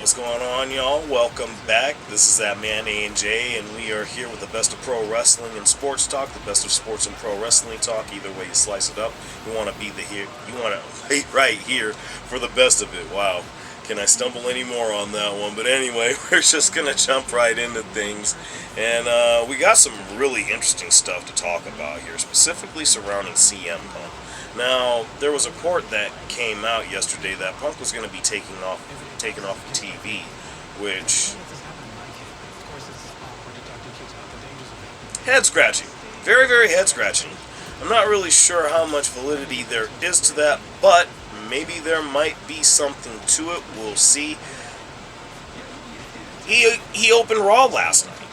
What's going on, y'all? Welcome back. This is that man A&J, and we are here with the best of pro wrestling and sports talk, the best of sports and pro wrestling talk. Either way you slice it up, you want to be here. You want to wait right here for the best of it. Wow, can I stumble any more on that one? But anyway, we're just gonna jump right into things, and we got some really interesting stuff to talk about here, specifically surrounding CM Punk. Now, there was a report that came out yesterday that Punk was going to be taken off of TV, which head scratching, very, very head scratching. I'm not really sure how much validity there is to that, but maybe there might be something to it. We'll see. He opened Raw last night.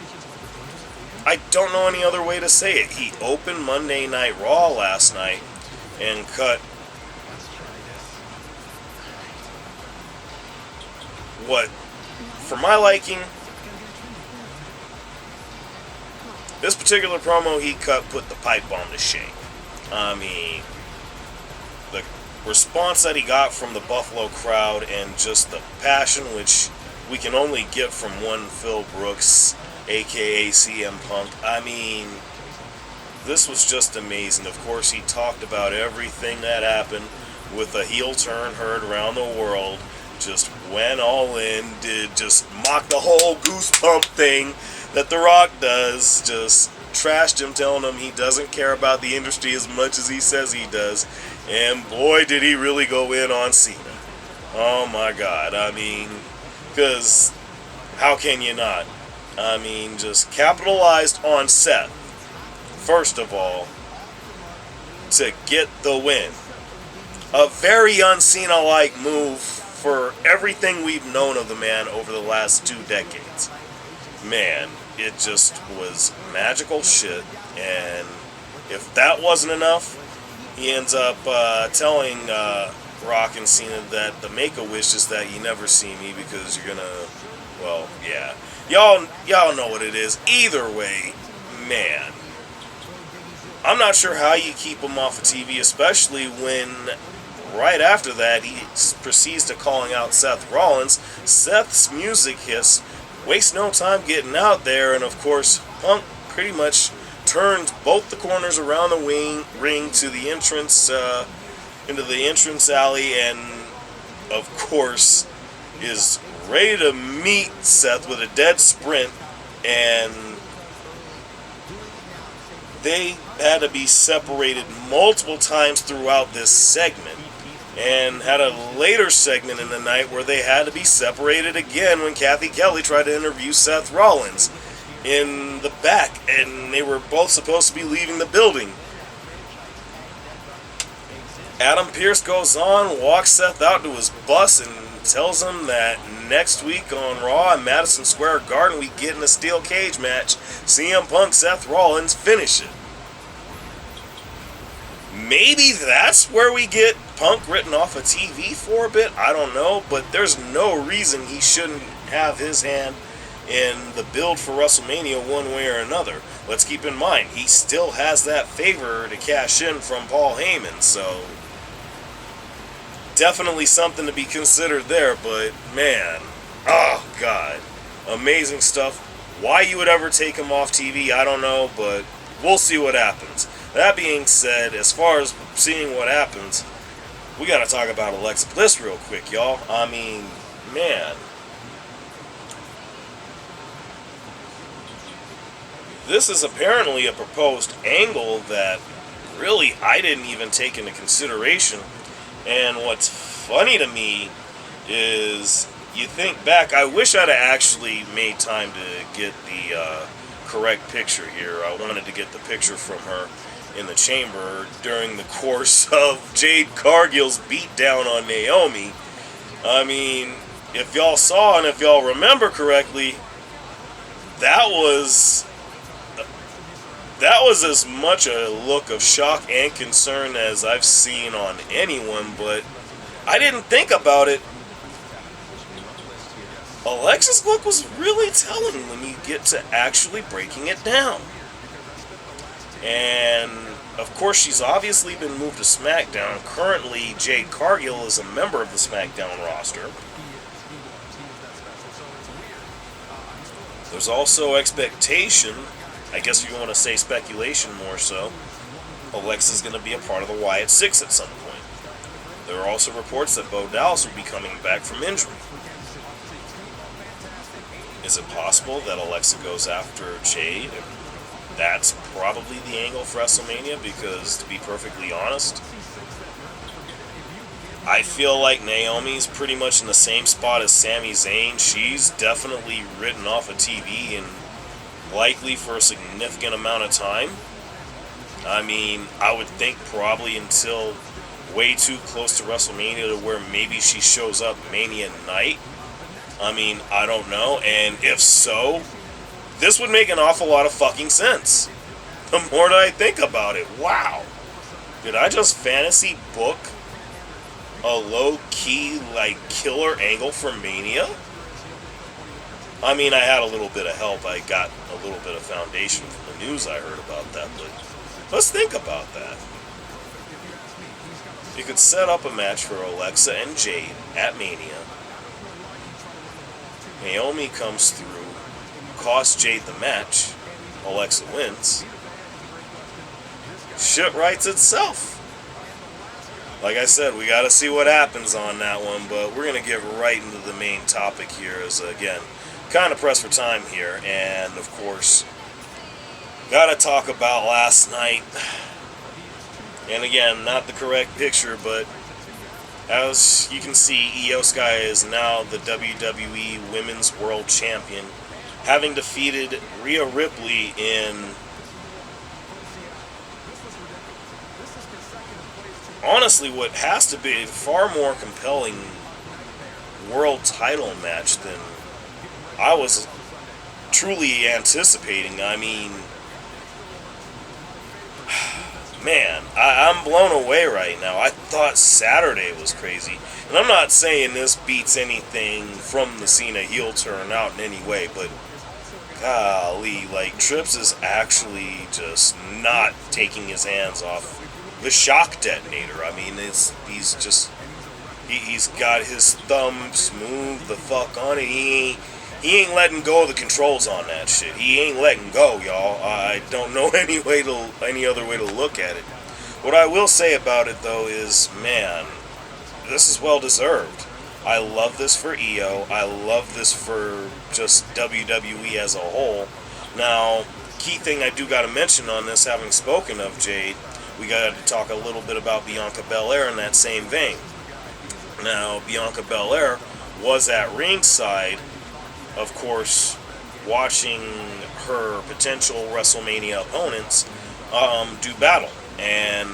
I don't know any other way to say it. He opened Monday Night Raw last night and cut what, for my liking, this particular promo he cut put the pipe bomb to shame. I mean, the response that he got from the Buffalo crowd and just the passion which we can only get from one Phil Brooks, aka CM Punk. I mean, this was just amazing. Of course, he talked about everything that happened with a heel turn heard around the world. Just went all in, did just mock the whole goosebump thing that The Rock does. Just trashed him, telling him he doesn't care about the industry as much as he says he does. And boy, did he really go in on Cena. Oh my God. I mean, because how can you not? I mean, just capitalized on Seth. First of all, to get the win. A very un-Cena-like move for everything we've known of the man over the last 2 decades. Man, it just was magical shit, and if that wasn't enough, he ends up telling Rock and Cena that the Make-A-Wish is that you never see me because you're gonna, well, yeah. Y'all know what it is. Either way, man, I'm not sure how you keep him off of TV, especially when right after that he proceeds to calling out Seth Rollins. Seth's music hits, wastes no time getting out there, and of course Punk pretty much turns both the corners around the ring to the entrance, into the entrance alley, and of course is ready to meet Seth with a dead sprint, and they had to be separated multiple times throughout this segment, and had a later segment in the night where they had to be separated again when Kathy Kelly tried to interview Seth Rollins in the back, and they were both supposed to be leaving the building. Adam Pearce goes on, walks Seth out to his bus, and tells him that next week on Raw in Madison Square Garden we get in a steel cage match. CM Punk, Seth Rollins, finish it. Maybe that's where we get Punk written off of TV for a bit. I don't know, but there's no reason he shouldn't have his hand in the build for WrestleMania one way or another. Let's keep in mind, he still has that favor to cash in from Paul Heyman, so definitely something to be considered there. But man, oh God, amazing stuff. Why you would ever take him off TV, I don't know, but we'll see what happens. That being said, as far as seeing what happens, we gotta talk about Alexa Bliss real quick, y'all. I mean, man, this is apparently a proposed angle that really I didn't even take into consideration. And what's funny to me is, you think back, I wish I'd have actually made time to get the correct picture here. I wanted to get the picture from her in the chamber during the course of Jade Cargill's beatdown on Naomi. I mean, if y'all saw and if y'all remember correctly, that was as much a look of shock and concern as I've seen on anyone, but I didn't think about it. Alexa's look was really telling when you get to actually breaking it down. And of course, she's obviously been moved to SmackDown. Currently, Jade Cargill is a member of the SmackDown roster. There's also expectation, I guess if you want to say speculation more so, Alexa's going to be a part of the Wyatt Six at some point. There are also reports that Bo Dallas will be coming back from injury. Is it possible that Alexa goes after Jade? That's probably the angle for WrestleMania because, to be perfectly honest, I feel like Naomi's pretty much in the same spot as Sami Zayn. She's definitely written off of TV and likely for a significant amount of time. I mean, I would think probably until way too close to WrestleMania to where maybe she shows up Mania night. I mean, I don't know. And if so, this would make an awful lot of fucking sense. The more that I think about it, wow. Did I just fantasy book a low-key, like, killer angle for Mania? I mean, I had a little bit of help. I got a little bit of foundation from the news I heard about that, but let's think about that. You could set up a match for Alexa and Jade at Mania. Naomi comes through, costs Jade the match. Alexa wins. Shit writes itself. Like I said, we got to see what happens on that one, but we're going to get right into the main topic here as, again, kind of pressed for time here. And, of course, got to talk about last night. And, again, not the correct picture, but as you can see, Io Sky is now the WWE Women's World Champion, having defeated Rhea Ripley in, honestly, what has to be a far more compelling world title match than I was truly anticipating. I mean, man, I'm blown away right now. I thought Saturday was crazy. And I'm not saying this beats anything from the Cena heel turn out in any way, but golly, like, Trips is actually just not taking his hands off the shock detonator. I mean, he's got his thumb smooth the fuck on it. He ain't letting go of the controls on that shit. He ain't letting go, y'all. I don't know any other way to look at it. What I will say about it, though, is, man, this is well deserved. I love this for Io. I love this for just WWE as a whole. Now, key thing I do got to mention on this, having spoken of Jade, we got to talk a little bit about Bianca Belair in that same vein. Now, Bianca Belair was at ringside, of course, watching her potential WrestleMania opponents do battle. And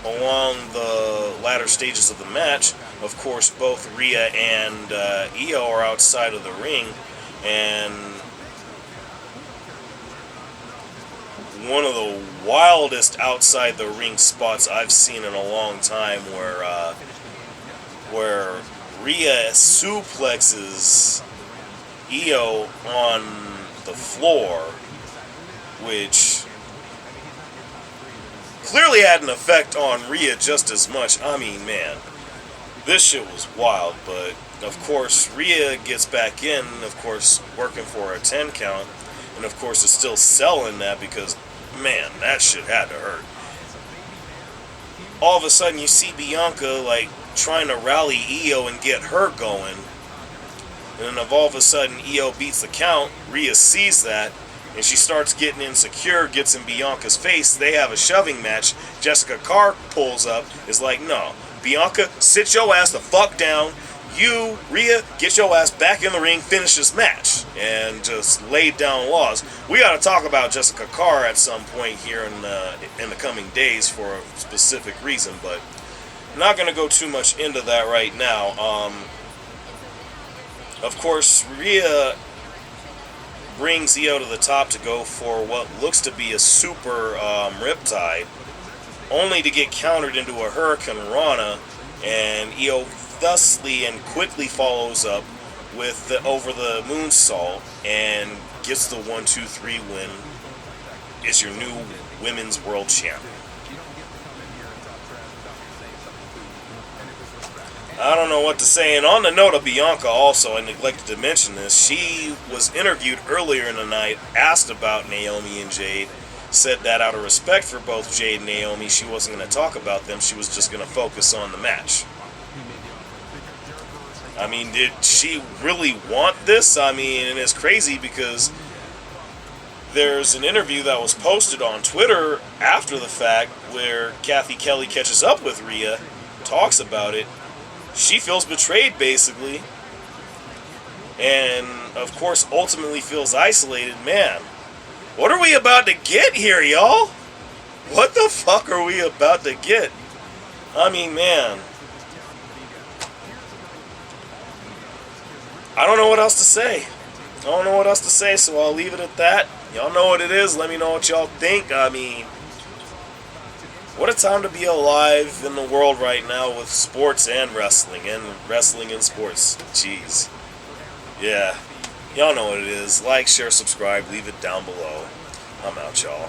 along the latter stages of the match, of course, both Rhea and Io are outside of the ring, and one of the wildest outside the ring spots I've seen in a long time, where Rhea suplexes Io on the floor, which clearly had an effect on Rhea just as much. I mean, man, this shit was wild. But of course, Rhea gets back in, of course, working for a 10 count, and of course is still selling that because, man, that shit had to hurt. All of a sudden, you see Bianca, like, trying to rally Io and get her going. And then all of a sudden, Io beats the count. Rhea sees that, and she starts getting insecure, gets in Bianca's face. They have a shoving match. Jessica Carr pulls up, is like, no, Bianca, sit your ass the fuck down. You, Rhea, get your ass back in the ring, finish this match. And just laid down laws. We got to talk about Jessica Carr at some point here in the coming days for a specific reason, but I'm not going to go too much into that right now. Of course, Rhea brings Io to the top to go for what looks to be a super riptide, only to get countered into a Hurricane Rana, and Io thusly and quickly follows up with the over the moonsault and gets the 1-2-3 win. Is your new women's world champion. I don't know what to say. And on the note of Bianca also, I neglected to mention this, she was interviewed earlier in the night, asked about Naomi and Jade, said that out of respect for both Jade and Naomi, she wasn't going to talk about them, she was just going to focus on the match. I mean, did she really want this? I mean, and it's crazy because there's an interview that was posted on Twitter after the fact where Kathy Kelly catches up with Rhea, talks about it. She feels betrayed, basically. And, of course, ultimately feels isolated. Man, what are we about to get here, y'all? What the fuck are we about to get? I mean, man. I don't know what else to say. I don't know what else to say, so I'll leave it at that. Y'all know what it is. Let me know what y'all think. I mean, what a time to be alive in the world right now with sports and wrestling and sports. Jeez. Yeah. Y'all know what it is. Like, share, subscribe. Leave it down below. I'm out, y'all.